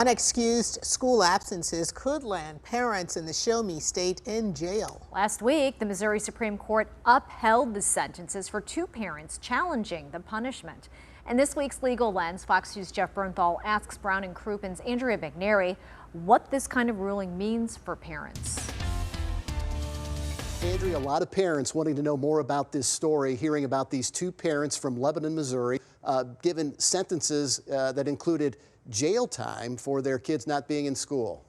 Unexcused school absences could land parents in the Show Me state in jail. Last week, the Missouri Supreme Court upheld the sentences for two parents challenging the punishment. In this week's Legal Lens, Fox News' Jeff Bernthal asks Brown Crouppen's Andrea McNairy what this kind of ruling means for parents. Andrea, a lot of parents wanting to know more about this story, hearing about these two parents from Lebanon, Missouri, given sentences that included jail time for their kids not being in school.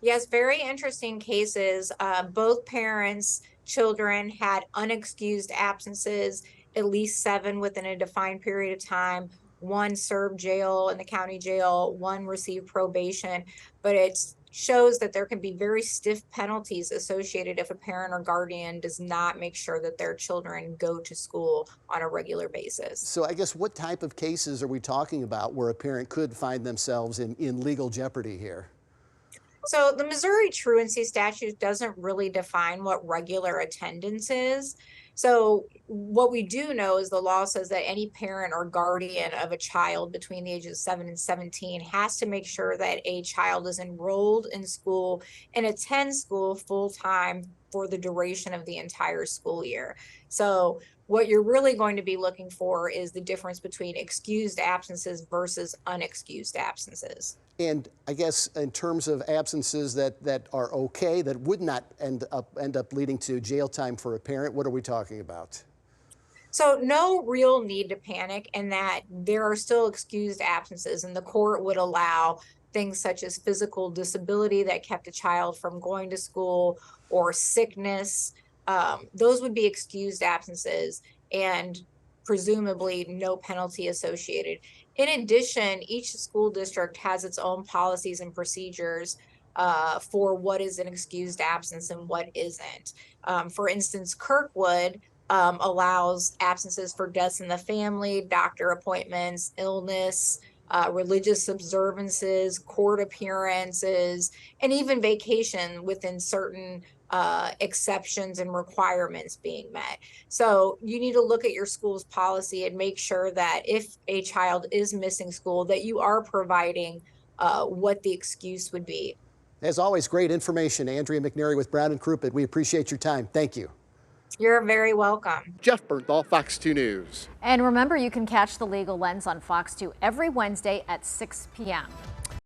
Yes, very interesting cases. Both parents' children had unexcused absences, at least 7 within a defined period of time. One served jail in the county jail, one received probation, but it shows that there can be very stiff penalties associated if a parent or guardian does not make sure that their children go to school on a regular basis. So I guess what type of cases are we talking about where a parent could find themselves in legal jeopardy here? So the Missouri truancy statute doesn't really define what regular attendance is. So what we do know is the law says that any parent or guardian of a child between the ages of 7 and 17 has to make sure that a child is enrolled in school and attends school full time for the duration of the entire school year. So what you're really going to be looking for is the difference between excused absences versus unexcused absences. And I guess in terms of absences that are okay, that would not end up leading to jail time for a parent, what are we talking about? So no real need to panic in that there are still excused absences, and the court would allow things such as physical disability that kept a child from going to school or sickness. Those would be excused absences and presumably no penalty associated. In addition, each school district has its own policies and procedures for what is an excused absence and what isn't. For instance, Kirkwood allows absences for deaths in the family, doctor appointments, illness, religious observances, court appearances, and even vacation within certain exceptions and requirements being met. So you need to look at your school's policy and make sure that if a child is missing school, that you are providing what the excuse would be. As always, great information. Andrea McNairy with Brown Crouppen. We appreciate your time. Thank you. You're very welcome. Jeff Bernthal, Fox 2 News. And remember, you can catch the Legal Lens on Fox 2 every Wednesday at 6 p.m.